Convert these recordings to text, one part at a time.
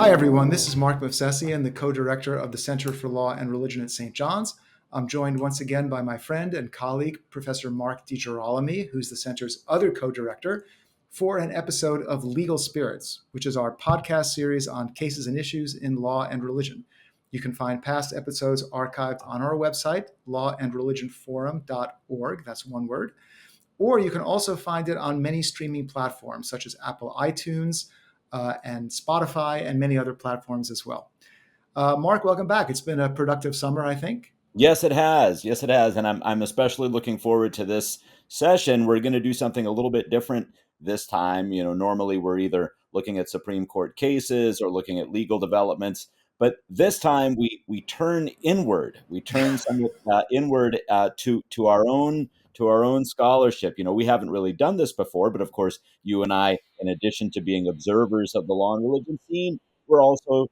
Hi, everyone. This is Mark Movsesian, the co-director of the Center for Law and Religion at St. John's. I'm joined once again by my friend and colleague, Professor Mark DiGirolamo, who's the center's other co-director, for an episode of Legal Spirits, which is our podcast series on cases and issues in law and religion. You can find past episodes archived on our website, lawandreligionforum.org. That's one word. Or you can also find it on many streaming platforms, such as Apple iTunes, and Spotify, and many other platforms as well. Mark, welcome back. It's been a productive summer, I think. Yes, it has. Yes, it has. And I'm especially looking forward to this session. We're going to do something a little bit different this time. Normally we're either looking at Supreme Court cases or looking at legal developments. But this time we turn inward. We turn somewhat inward to our own scholarship. We haven't really done this before, but of course, you and I, in addition to being observers of the law and religion scene, we're also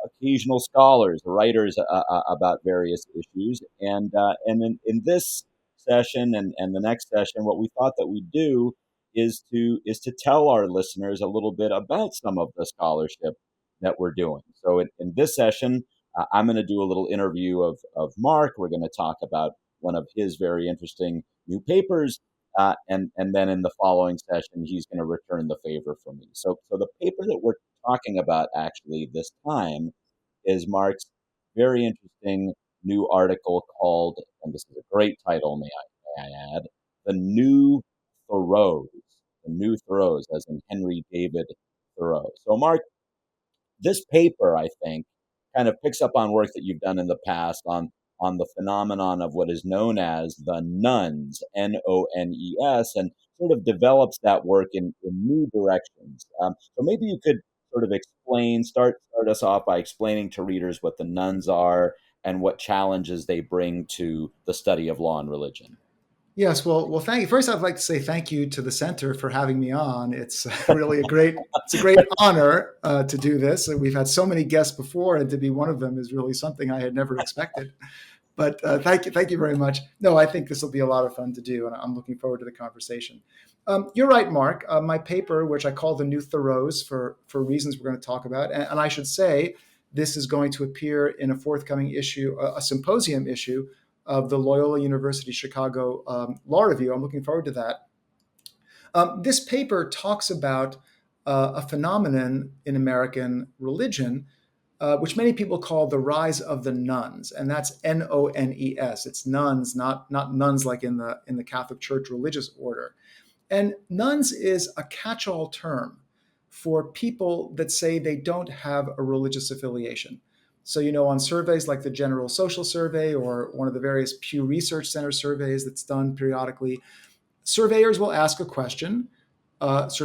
occasional scholars, writers about various issues. And in this session and the next session, what we thought that we'd do is to tell our listeners a little bit about some of the scholarship that we're doing. So in this session, I'm going to do a little interview of Mark. We're going to talk about one of his very interesting new papers. And then in the following session, he's going to return the favor for me. So the paper that we're talking about actually this time is Mark's very interesting new article called, and this is a great title, may I add, The New Thoreaus. The New Thoreaus, as in Henry David Thoreau. So Mark, this paper, I think, kind of picks up on work that you've done in the past on the phenomenon of what is known as the nuns, Nones, and sort of develops that work in new directions. So maybe you could sort of start us off by explaining to readers what the nuns are and what challenges they bring to the study of law and religion. Yes, well, thank you. First, I'd like to say thank you to the center for having me on. It's really a great honor to do this. We've had so many guests before, and to be one of them is really something I had never expected. But thank you very much. No, I think this will be a lot of fun to do, and I'm looking forward to the conversation. You're right, Mark. My paper, which I call The New Thoreaus for reasons we're going to talk about, and I should say this is going to appear in a forthcoming issue, a symposium issue of the Loyola University Chicago Law Review. I'm looking forward to that. This paper talks about a phenomenon in American religion, which many people call the rise of the nuns, and that's Nones. It's nuns, not nuns like in the Catholic Church religious order. And nuns is a catch-all term for people that say they don't have a religious affiliation. So, on surveys like the General Social Survey or one of the various Pew Research Center surveys that's done periodically, surveyors will ask a question. What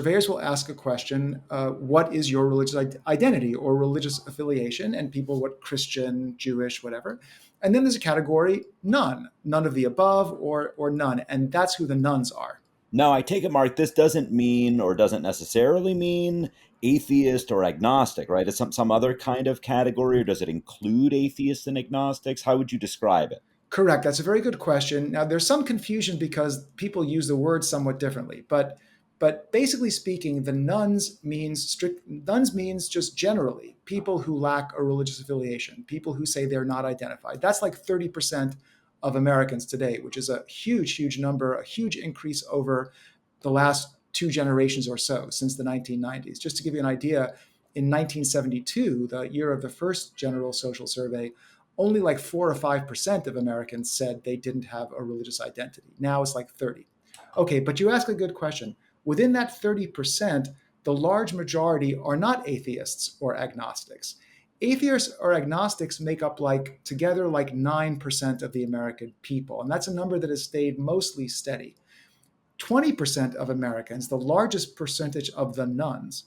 is your religious identity or religious affiliation? And people, what, Christian, Jewish, whatever. And then there's a category, none of the above or none. And that's who the nuns are. Now, I take it, Mark, this doesn't mean or doesn't necessarily mean atheist or agnostic, right? It's some other kind of category, or does it include atheists and agnostics? How would you describe it? Correct. That's a very good question. Now, there's some confusion because people use the word somewhat differently. But basically speaking, the nuns means just generally people who lack a religious affiliation, people who say they're not identified. That's like 30% of Americans today, which is a huge, huge number, a huge increase over the last two generations or so since the 1990s. Just to give you an idea, in 1972, the year of the first General Social Survey, only like 4 or 5% of Americans said they didn't have a religious identity. Now it's like 30. Okay, but you ask a good question. Within that 30%, the large majority are not atheists or agnostics. Atheists or agnostics make up together 9% of the American people. And that's a number that has stayed mostly steady. 20% of Americans, the largest percentage of the nuns,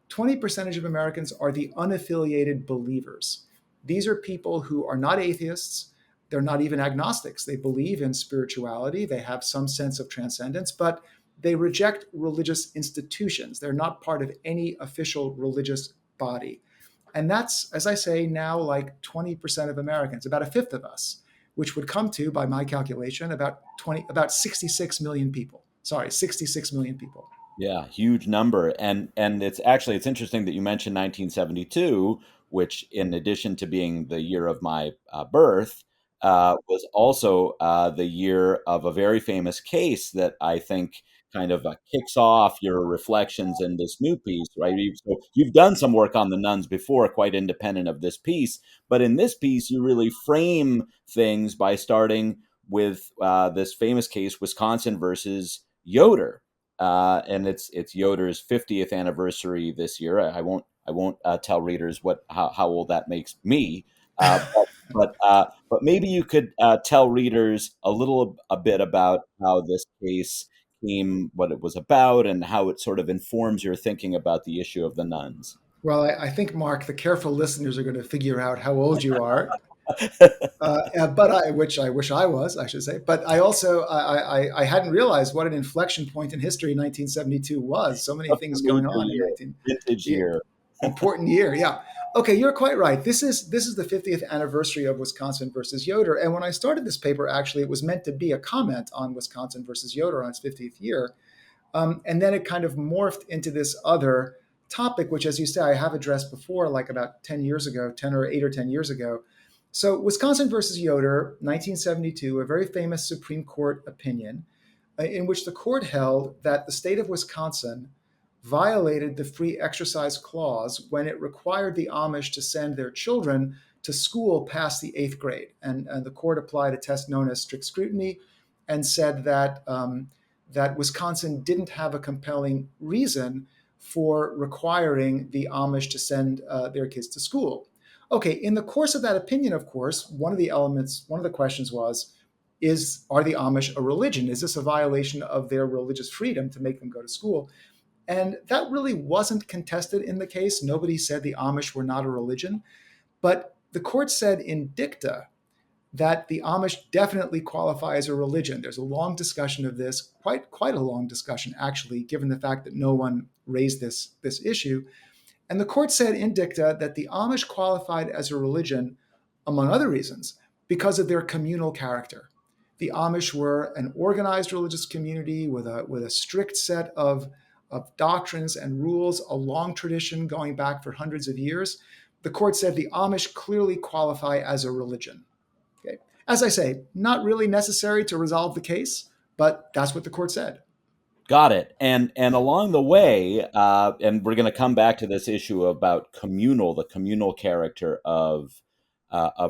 20% of Americans are the unaffiliated believers. These are people who are not atheists. They're not even agnostics. They believe in spirituality. They have some sense of transcendence, but they reject religious institutions. They're not part of any official religious body. And that's, as I say, now like 20% of Americans, about a fifth of us, which would come to, by my calculation, about 66 million people. 66 million people. Yeah, huge number. And it's interesting that you mentioned 1972, which in addition to being the year of my birth, was also the year of a very famous case that I think kind of kicks off your reflections in this new piece, right? So you've done some work on the nuns before, quite independent of this piece, but in this piece, you really frame things by starting with this famous case, Wisconsin versus Yoder, and it's Yoder's 50th anniversary this year. I won't tell readers how old that makes me, but maybe you could tell readers a bit about how this case came, what it was about, and how it sort of informs your thinking about the issue of the nuns. Well, I think, Mark, the careful listeners are going to figure out how old you are. Which I wish I was, I should say. But I also, I hadn't realized what an inflection point in history 1972 was. So many A things going major on in year, 19, vintage yeah, year. important year. Yeah. Okay, you're quite right. This is the 50th anniversary of Wisconsin versus Yoder. And when I started this paper, actually, it was meant to be a comment on Wisconsin versus Yoder on its 50th year. And then it kind of morphed into this other topic, which, as you say, I have addressed before, like about 10 years ago, 10 or 8 or 10 years ago. So, Wisconsin versus Yoder, 1972, a very famous Supreme Court opinion in which the court held that the state of Wisconsin violated the free exercise clause when it required the Amish to send their children to school past the eighth grade. And the court applied a test known as strict scrutiny and said that Wisconsin didn't have a compelling reason for requiring the Amish to send their kids to school. Okay, in the course of that opinion, of course, one of the questions was, are the Amish a religion? Is this a violation of their religious freedom to make them go to school? And that really wasn't contested in the case. Nobody said the Amish were not a religion. But the court said in dicta that the Amish definitely qualify as a religion. There's a long discussion of this, quite a long discussion, actually, given the fact that no one raised this issue. And the court said in dicta that the Amish qualified as a religion, among other reasons, because of their communal character. The Amish were an organized religious community with a strict set of doctrines and rules, a long tradition going back for hundreds of years. The court said the Amish clearly qualify as a religion. Okay. As I say, not really necessary to resolve the case, but that's what the court said. Got it. And along the way, and we're going to come back to this issue about the communal character of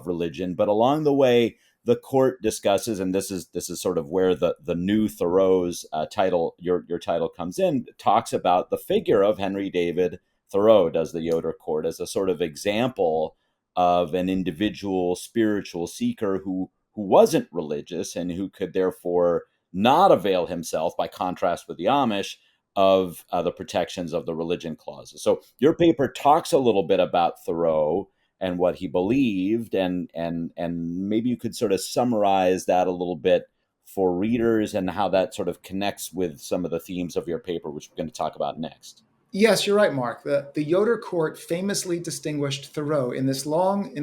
religion. But along the way, the court discusses, and this is sort of where the new Thoreau's title, your title comes in, talks about the figure of Henry David Thoreau. Does the Yoder Court as a sort of example of an individual spiritual seeker who wasn't religious and who could therefore not avail himself, by contrast with the Amish, of the protections of the religion clauses. So your paper talks a little bit about Thoreau and what he believed, and maybe you could sort of summarize that a little bit for readers and how that sort of connects with some of the themes of your paper, which we're going to talk about next. Yes, you're right, Mark. The Yoder Court famously distinguished Thoreau in this long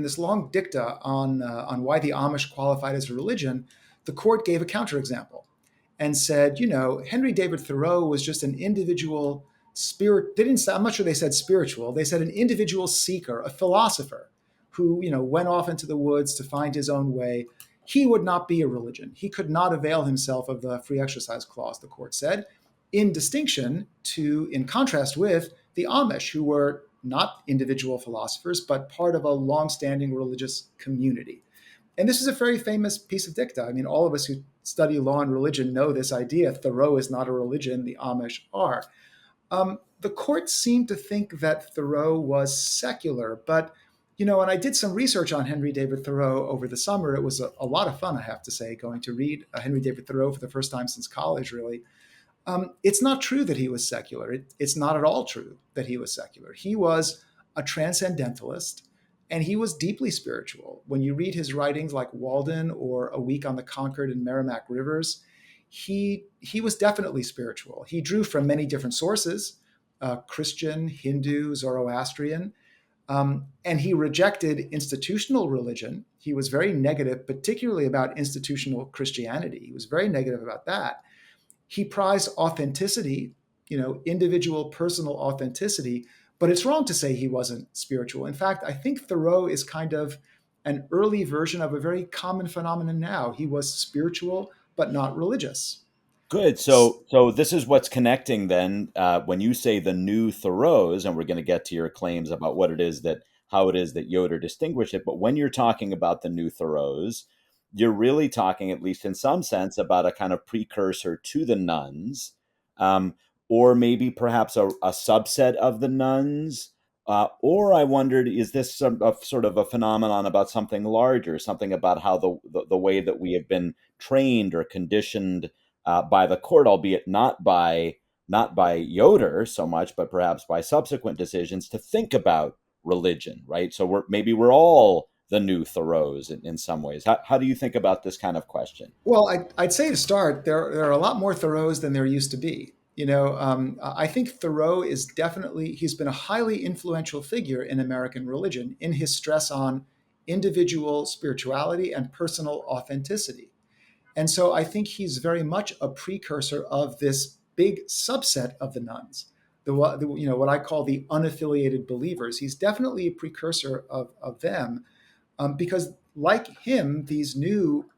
dicta on why the Amish qualified as a religion. The court gave a counterexample and said, Henry David Thoreau was just an individual spirit. They didn't. I'm not sure they said spiritual. They said an individual seeker, a philosopher, who went off into the woods to find his own way. He would not be a religion. He could not avail himself of the free exercise clause. The court said, in contrast with the Amish, who were not individual philosophers, but part of a long-standing religious community. And this is a very famous piece of dicta. I mean, all of us who study law and religion know this idea. Thoreau is not a religion, the Amish are. The court seemed to think that Thoreau was secular, but and I did some research on Henry David Thoreau over the summer. It was a lot of fun, I have to say, going to read Henry David Thoreau for the first time since college, really. It's not true that he was secular. It's not at all true that he was secular. He was a transcendentalist, and he was deeply spiritual. When you read his writings like Walden or A Week on the Concord and Merrimack Rivers, he was definitely spiritual. He drew from many different sources, Christian, Hindu, Zoroastrian, and he rejected institutional religion. He was very negative, particularly about institutional Christianity. He was very negative about that. He prized authenticity, individual personal authenticity. But it's wrong to say he wasn't spiritual. In fact, I think Thoreau is kind of an early version of a very common phenomenon now. He was spiritual, but not religious. Good. So this is what's connecting then when you say the new Thoreaus, and we're going to get to your claims about what it is that how it is that Yoder distinguished it. But when you're talking about the new Thoreaus, you're really talking, at least in some sense, about a kind of precursor to the nuns, um, or maybe perhaps a subset of the nuns. Or I wondered, is this sort of a phenomenon about something larger, something about how the way that we have been trained or conditioned by the court, albeit not by Yoder so much, but perhaps by subsequent decisions to think about religion, right? So maybe we're all the new Thoreaus in some ways. How do you think about this kind of question? Well, I'd say to start, there are a lot more Thoreaus than there used to be. I think Thoreau is definitely, he's been a highly influential figure in American religion in his stress on individual spirituality and personal authenticity. And so I think he's very much a precursor of this big subset of the nuns, what I call the unaffiliated believers. He's definitely a precursor of them, because like him, these new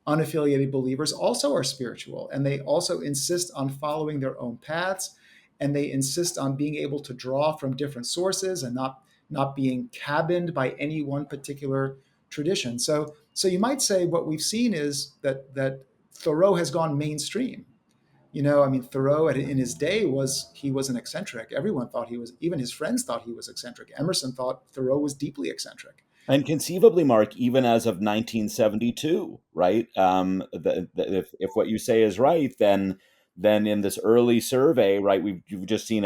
unaffiliated believers also are spiritual, and they also insist on following their own paths, and they insist on being able to draw from different sources and not being cabined by any one particular tradition. So you might say what we've seen is that Thoreau has gone mainstream. I mean, Thoreau in his day was an eccentric. Everyone thought he was, even his friends thought he was eccentric. Emerson thought Thoreau was deeply eccentric. And conceivably, Mark, even as of 1972, right? If what you say is right, then in this early survey, right, you've just seen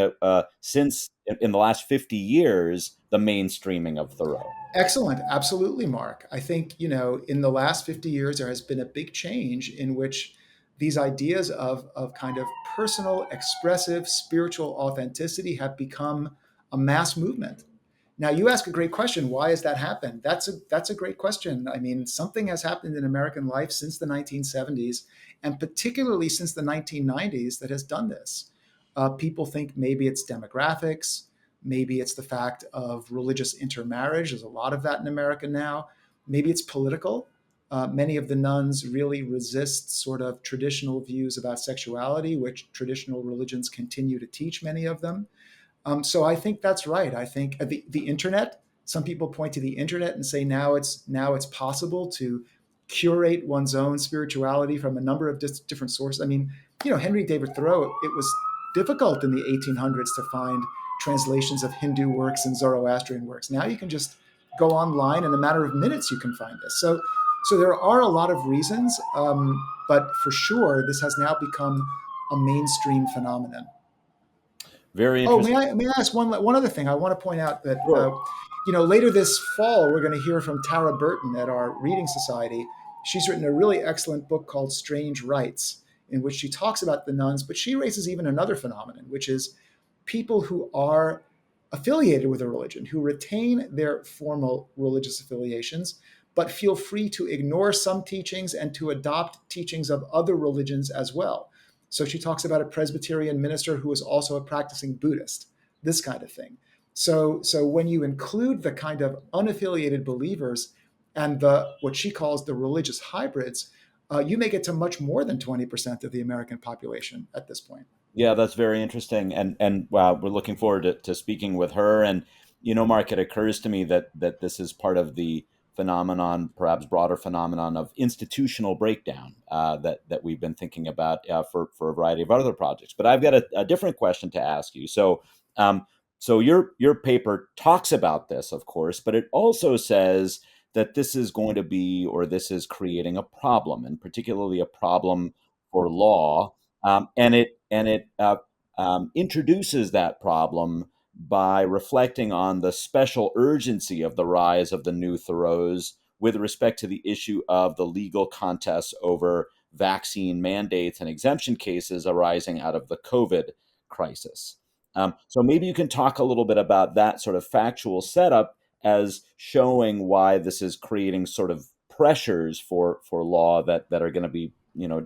since in the last 50 years the mainstreaming of Thoreau. Excellent. Absolutely, Mark. I think, in the last 50 years, there has been a big change in which these ideas of kind of personal, expressive, spiritual authenticity have become a mass movement. Now, you ask a great question. Why has that happened? That's a great question. I mean, something has happened in American life since the 1970s, and particularly since the 1990s, that has done this. People think maybe it's demographics, maybe it's the fact of religious intermarriage. There's a lot of that in America now. Maybe it's political. Many of the nuns really resist sort of traditional views about sexuality, which traditional religions continue to teach, many of them. So I think that's right. I think the internet. Some people point to the internet and say now it's possible to curate one's own spirituality from a number of different sources. I mean, Henry David Thoreau. It was difficult in the 1800s to find translations of Hindu works and Zoroastrian works. Now you can just go online, in a matter of minutes you can find this. So there are a lot of reasons, but for sure this has now become a mainstream phenomenon. Very Oh, interesting. may I ask one other thing? I want to point out that Sure. later this fall we're going to hear from Tara Burton at our reading society. She's written a really excellent book called Strange Rites, in which she talks about the nuns, but she raises even another phenomenon, which is people who are affiliated with a religion, who retain their formal religious affiliations, but feel free to ignore some teachings and to adopt teachings of other religions as well. So she talks about a Presbyterian minister who is also a practicing Buddhist, this kind of thing. So when you include the kind of unaffiliated believers and the what she calls the religious hybrids, you may get to much more than 20% of the American population at this point. Yeah, that's very interesting, and wow, we're looking forward to speaking with her. And Mark, it occurs to me that this is part of the phenomenon, perhaps broader phenomenon of institutional breakdown that we've been thinking about for a variety of other projects. But I've got a different question to ask you. Um, so your paper talks about this, of course, but it also says that this is going to be, or this is creating a problem, and particularly a problem for law, and it introduces that problem by reflecting on the special urgency of the rise of the new Thoreaus with respect to the issue of the legal contests over vaccine mandates and exemption cases arising out of the COVID crisis. So maybe you can talk a little bit about that sort of factual setup as showing why this is creating sort of pressures for law that are going to be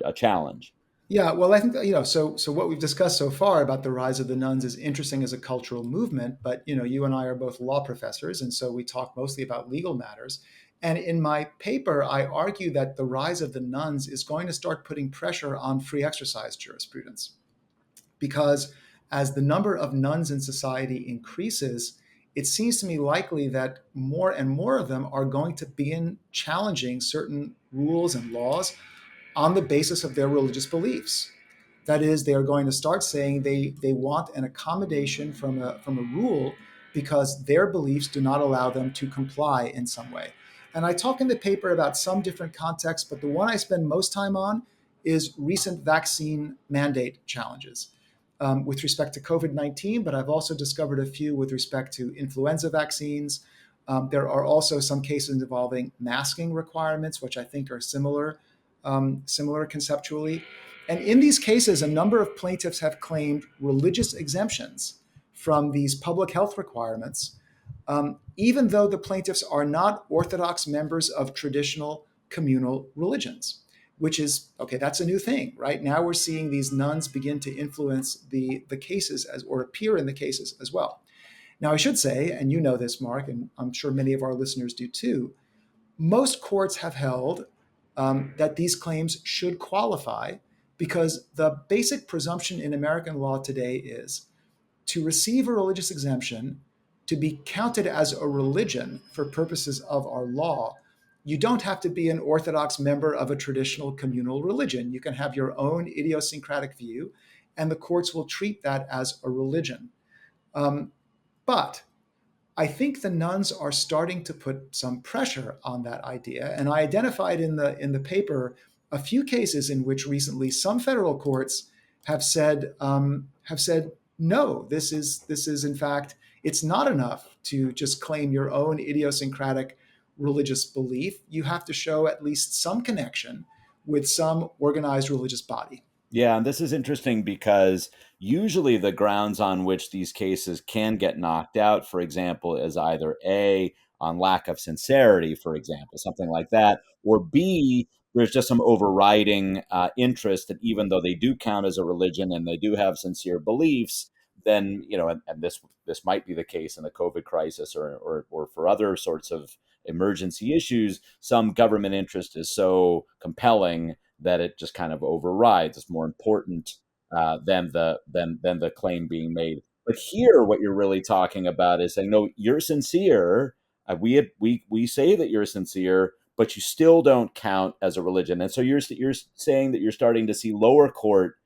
a challenge. Yeah, well, I think that, so what we've discussed so far about the rise of the nuns is interesting as a cultural movement, but you and I are both law professors, and so we talk mostly about legal matters. And in my paper, I argue that the rise of the nuns is going to start putting pressure on free exercise jurisprudence because as the number of nuns in society increases, it seems to me likely that more and more of them are going to begin challenging certain rules and laws on the basis of their religious beliefs. That is, they are going to start saying they want an accommodation from a rule because their beliefs do not allow them to comply in some way. And I talk in the paper about some different contexts, but the one I spend most time on is recent vaccine mandate challenges with respect to COVID 19, but I've also discovered a few with respect to influenza vaccines. There are also some cases involving masking requirements, which I think are similar conceptually. And in these cases, a number of plaintiffs have claimed religious exemptions from these public health requirements, even though the plaintiffs are not Orthodox members of traditional communal religions, which is okay, that's a new thing, right? Now we're seeing these nuns begin to influence the cases as or appear in the cases as well. Now, I should say, and you know this, Mark, and I'm sure many of our listeners do too, most courts have held that these claims should qualify because the basic presumption in American law today is to receive a religious exemption, to be counted as a religion for purposes of our law, you don't have to be an Orthodox member of a traditional communal religion. You can have your own idiosyncratic view, and the courts will treat that as a religion. Um, but I think the nuns are starting to put some pressure on that idea, and I identified in the paper a few cases in which recently some federal courts have said no. This is in fact it's not enough to just claim your own idiosyncratic religious belief. You have to show at least some connection with some organized religious body. Yeah, and this is interesting because usually the grounds on which these cases can get knocked out, for example, is either A, on lack of sincerity, for example, something like that, or B, there's just some overriding interest that even though they do count as a religion and they do have sincere beliefs, then, and this might be the case in the COVID crisis or for other sorts of emergency issues, some government interest is so compelling that it just kind of overrides. It's more important than the claim being made. But here, what you're really talking about is saying, no, you're sincere. We say that you're sincere, but you still don't count as a religion. And so you're saying that you're starting to see lower court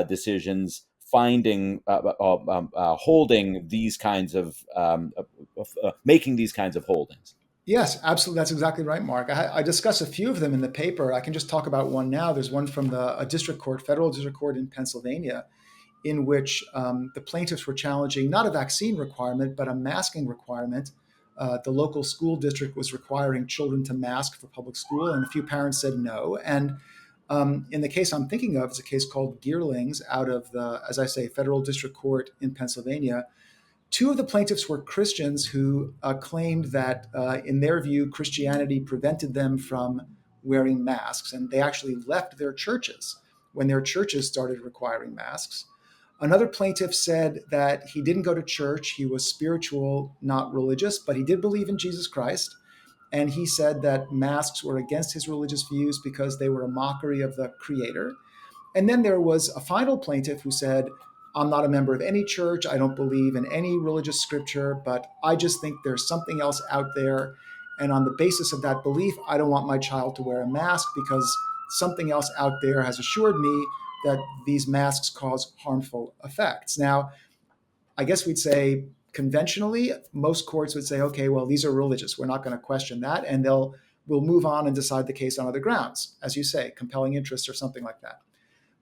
decisions finding holding these kinds of making these kinds of holdings. Yes, absolutely. That's exactly right, Mark. I discuss a few of them in the paper. I can just talk about one now. There's one from a district court, federal district court in Pennsylvania, in which the plaintiffs were challenging not a vaccine requirement, but a masking requirement. The local school district was requiring children to mask for public school, and a few parents said no. And in the case I'm thinking of, it's a case called Gearlings out of the, as I say, federal district court in Pennsylvania. Two of the plaintiffs were Christians who claimed that, in their view, Christianity prevented them from wearing masks, and they actually left their churches when their churches started requiring masks. Another plaintiff said that he didn't go to church, he was spiritual, not religious, but he did believe in Jesus Christ. And he said that masks were against his religious views because they were a mockery of the Creator. And then there was a final plaintiff who said, I'm not a member of any church. I don't believe in any religious scripture, but I just think there's something else out there. And on the basis of that belief, I don't want my child to wear a mask because something else out there has assured me that these masks cause harmful effects. Now, I guess we'd say conventionally, most courts would say, okay, well, these are religious. We're not going to question that. And we'll move on and decide the case on other grounds, as you say, compelling interest or something like that.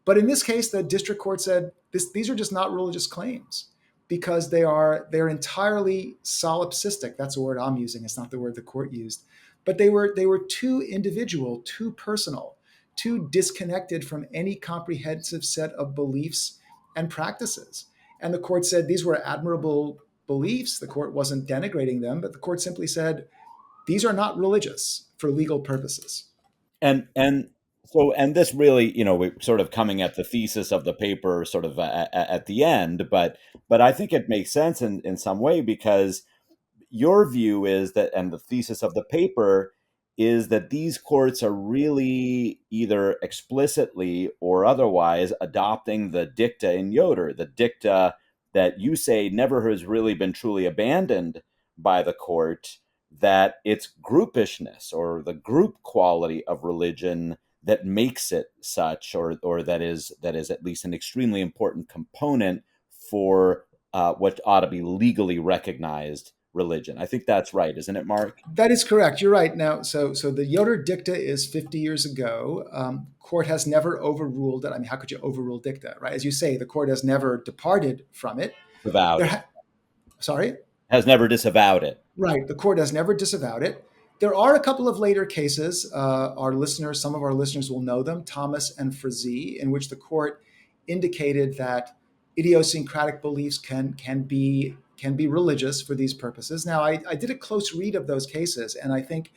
But in this case, the district court said these are just not religious claims because they're entirely solipsistic. That's a word I'm using. It's not the word the court used. But they were too individual, too personal, too disconnected from any comprehensive set of beliefs and practices. And the court said these were admirable beliefs. The court wasn't denigrating them, but the court simply said these are not religious for legal purposes. And So, and this really, we're sort of coming at the thesis of the paper sort of at the end, but I think it makes sense in some way, because your view is that, and the thesis of the paper is that these courts are really either explicitly or otherwise adopting the dicta in Yoder, the dicta that you say never has really been truly abandoned by the court, that it's groupishness or the group quality of religion that makes it such, or that is at least an extremely important component for what ought to be legally recognized religion. I think that's right, isn't it, Mark? That is correct. You're right. Now, so the Yoder dicta is 50 years ago. Court has never overruled it. I mean, how could you overrule dicta, right? As you say, the court has never departed from it. Avowed There, it. sorry. Has never disavowed it. Right. The court has never disavowed it. There are a couple of later cases. Some of our listeners will know them, Thomas and Frazee, in which the court indicated that idiosyncratic beliefs can be religious for these purposes. Now, I did a close read of those cases, and I think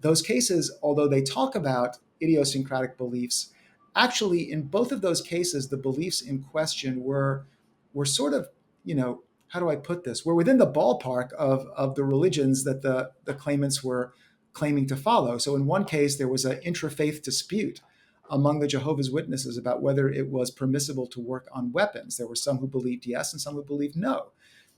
those cases, although they talk about idiosyncratic beliefs, actually in both of those cases, the beliefs in question were sort of, how do I put this? We're within the ballpark of the religions that the claimants were claiming to follow. So in one case, there was an intrafaith dispute among the Jehovah's Witnesses about whether it was permissible to work on weapons. There were some who believed yes and some who believed no.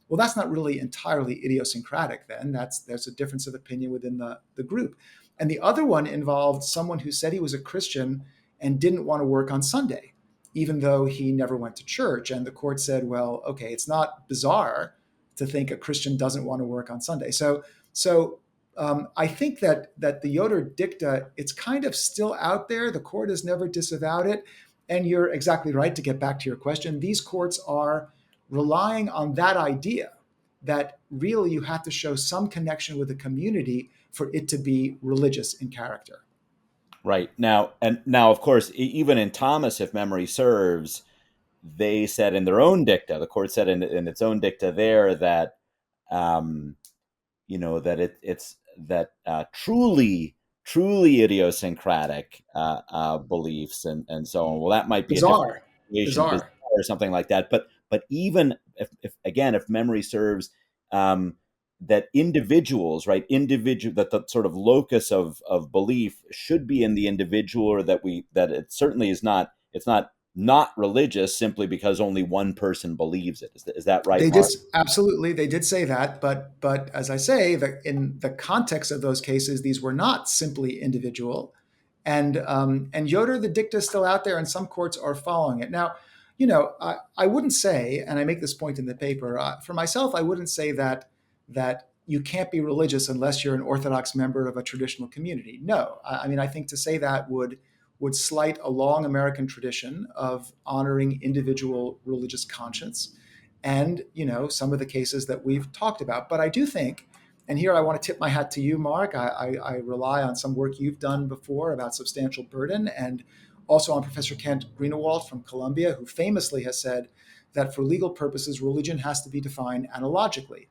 Well, that's not really entirely idiosyncratic then. There's a difference of opinion within the group. And the other one involved someone who said he was a Christian and didn't want to work on Sunday, even though he never went to church. And the court said, well, okay, it's not bizarre to think a Christian doesn't want to work on Sunday. So I think that the Yoder dicta, it's kind of still out there. The court has never disavowed it. And you're exactly right, to get back to your question. These courts are relying on that idea that really you have to show some connection with the community for it to be religious in character. Right. Now, of course, even in Thomas, if memory serves, they said in their own dicta, the court said in its own dicta there that, um, that it's that truly idiosyncratic beliefs and so on. Well, that might be a different Bizarre. situation, bizarre Bizarre. or something like that. But even if again, if memory serves, um, that individuals, right, that the sort of locus of belief should be in the individual, or that it certainly is not. It's not religious simply because only one person believes it. Is that right, They did, Mark? absolutely, they did say that, but as I say, in the context of those cases, these were not simply individual, and Yoder, the dicta, is still out there, and some courts are following it now. I wouldn't say, and I make this point in the paper, for myself, I wouldn't say that you can't be religious unless you're an Orthodox member of a traditional community. No, I mean, I think to say that would slight a long American tradition of honoring individual religious conscience and some of the cases that we've talked about. But I do think, and here I want to tip my hat to you, Mark. I rely on some work you've done before about substantial burden, and also on Professor Kent Greenewald from Columbia, who famously has said that for legal purposes, religion has to be defined analogically,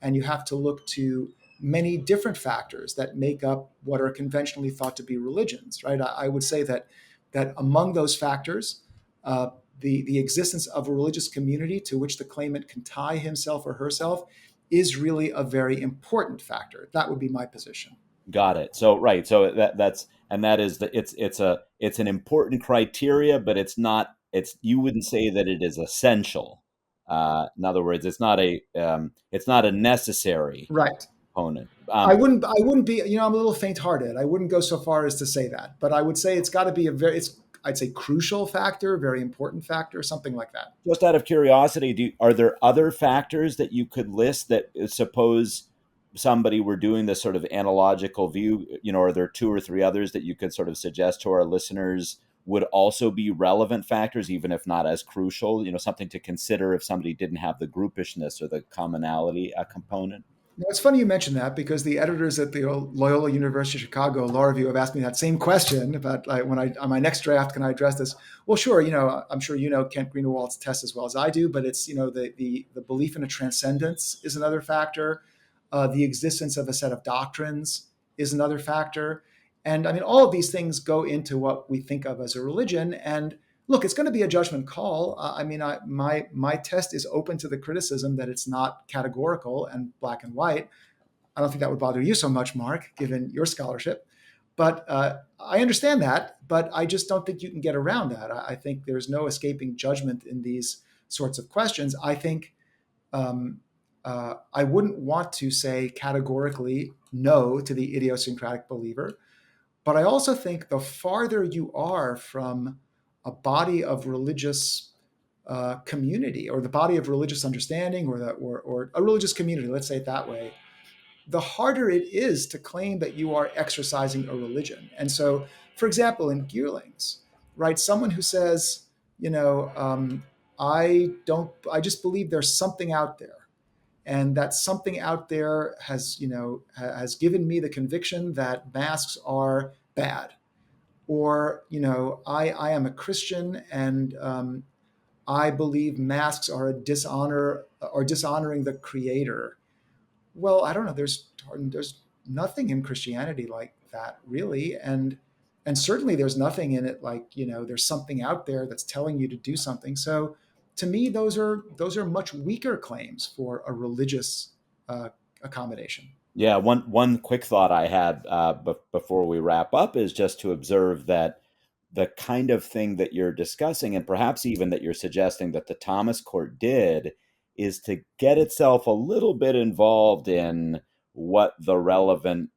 and you have to look to many different factors that make up what are conventionally thought to be religions. Right? I would say that among those factors, the existence of a religious community to which the claimant can tie himself or herself is really a very important factor. That would be my position. Got it. So right. So that is it's an important criteria, but you wouldn't say that it is essential. In other words, it's not a necessary Right. component. I wouldn't be, I'm a little faint-hearted. I wouldn't go so far as to say that, but I would say it's got to be I'd say crucial factor, very important factor, something like that. Just out of curiosity, are there other factors that you could list that, suppose somebody were doing this sort of analogical view, are there two or three others that you could sort of suggest to our listeners would also be relevant factors, even if not as crucial, something to consider if somebody didn't have the groupishness or the commonality component? Now, it's funny you mentioned that because the editors at the Loyola University of Chicago Law Review have asked me that same question about on my next draft, can I address this? Well, sure. I'm sure Kent Greenewald's test as well as I do, but it's the belief in a transcendence is another factor. The existence of a set of doctrines is another factor, And I mean, all of these things go into what we think of as a religion. And look, it's going to be a judgment call. I mean, my test is open to the criticism that it's not categorical and black and white. I don't think that would bother you so much, Mark, given your scholarship. But I understand that, but I just don't think you can get around that. I think there's no escaping judgment in these sorts of questions. I think I wouldn't want to say categorically no to the idiosyncratic believer, but I also think the farther you are from a body of religious community, or the body of religious understanding, or a religious community, let's say it that way, the harder it is to claim that you are exercising a religion. And so, for example, in Geerlings, right, someone who says, you know, I just believe there's something out there, and that something out there has, has given me the conviction that masks are bad, or, I am a Christian, and I believe masks are a dishonor or dishonoring the Creator. Well, I don't know. There's nothing in Christianity like that, really, and certainly there's nothing in it like, there's something out there that's telling you to do something. So, to me, those are much weaker claims for a religious accommodation. Yeah, one quick thought I had before we wrap up is just to observe that the kind of thing that you're discussing, and perhaps even that you're suggesting that the Thomas Court did, is to get itself a little bit involved in what the relevant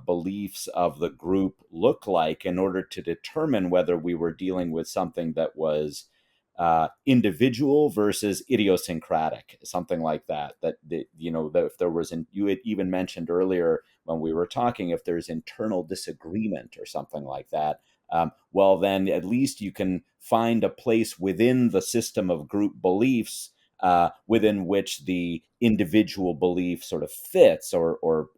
beliefs of the group look like in order to determine whether we were dealing with something that was individual versus idiosyncratic, something like that. That if there was, you had even mentioned earlier when we were talking, if there's internal disagreement or something like that, well, then at least you can find a place within the system of group beliefs within which the individual belief sort of fits or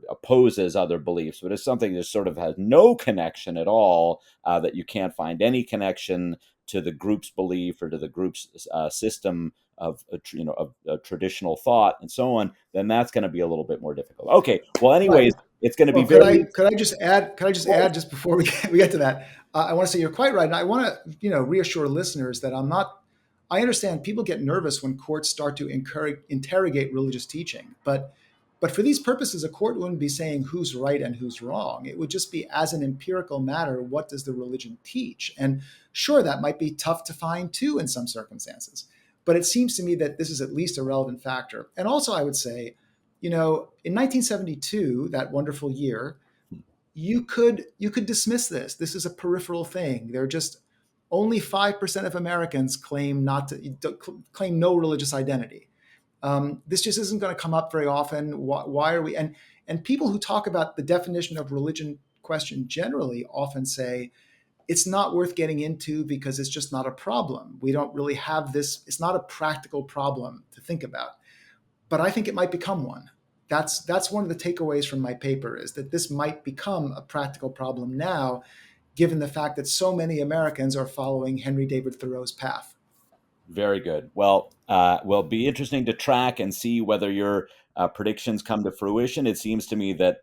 opposes other beliefs. But if something that sort of has no connection at all, that you can't find any connection to the group's belief or to the group's system of traditional thought and so on, then that's going to be a little bit more difficult. Okay, well, Right. anyways, it's going to be Well, could very. I could I just add? Could I just add just before we get to that? I want to say you're quite right, and I want to reassure listeners that I'm not. I understand people get nervous when courts start to interrogate religious teaching, but for these purposes, a court wouldn't be saying who's right and who's wrong. It would just be, as an empirical matter, what does the religion teach? And sure, that might be tough to find too in some circumstances, but it seems to me that this is at least a relevant factor. And also, I would say, in 1972, that wonderful year, you could dismiss this. This is a peripheral thing. They're just only 5% of Americans claim not to claim no religious identity. This just isn't going to come up very often. Why are we? And people who talk about the definition of religion question generally often say it's not worth getting into because it's just not a problem. We don't really have this. It's not a practical problem to think about. But I think it might become one. That's one of the takeaways from my paper, is that this might become a practical problem now, given the fact that so many Americans are following Henry David Thoreau's path. Very good. Well, will be interesting to track and see whether your predictions come to fruition. It seems to me that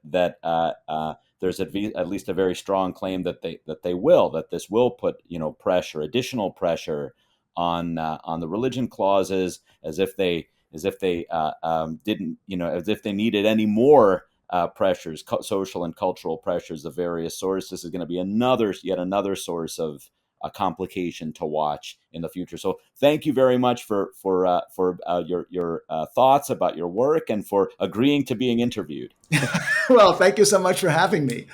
there's at least a very strong claim that that this will put additional pressure on the religion clauses, as if they needed any more pressures, social and cultural pressures of various sorts. This is going to be yet another source of a complication to watch in the future. So thank you very much for your thoughts about your work and for agreeing to being interviewed. Well, thank you so much for having me.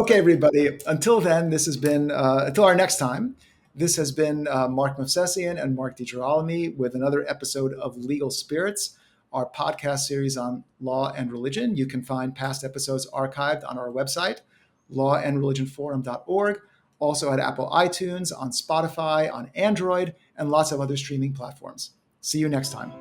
Okay, everybody. Until then, this has been until our next time. This has been Mark Movsesian and Mark DiGirolami with another episode of Legal Spirits, our podcast series on law and religion. You can find past episodes archived on our website, lawandreligionforum.org. Also at Apple iTunes, on Spotify, on Android, and lots of other streaming platforms. See you next time.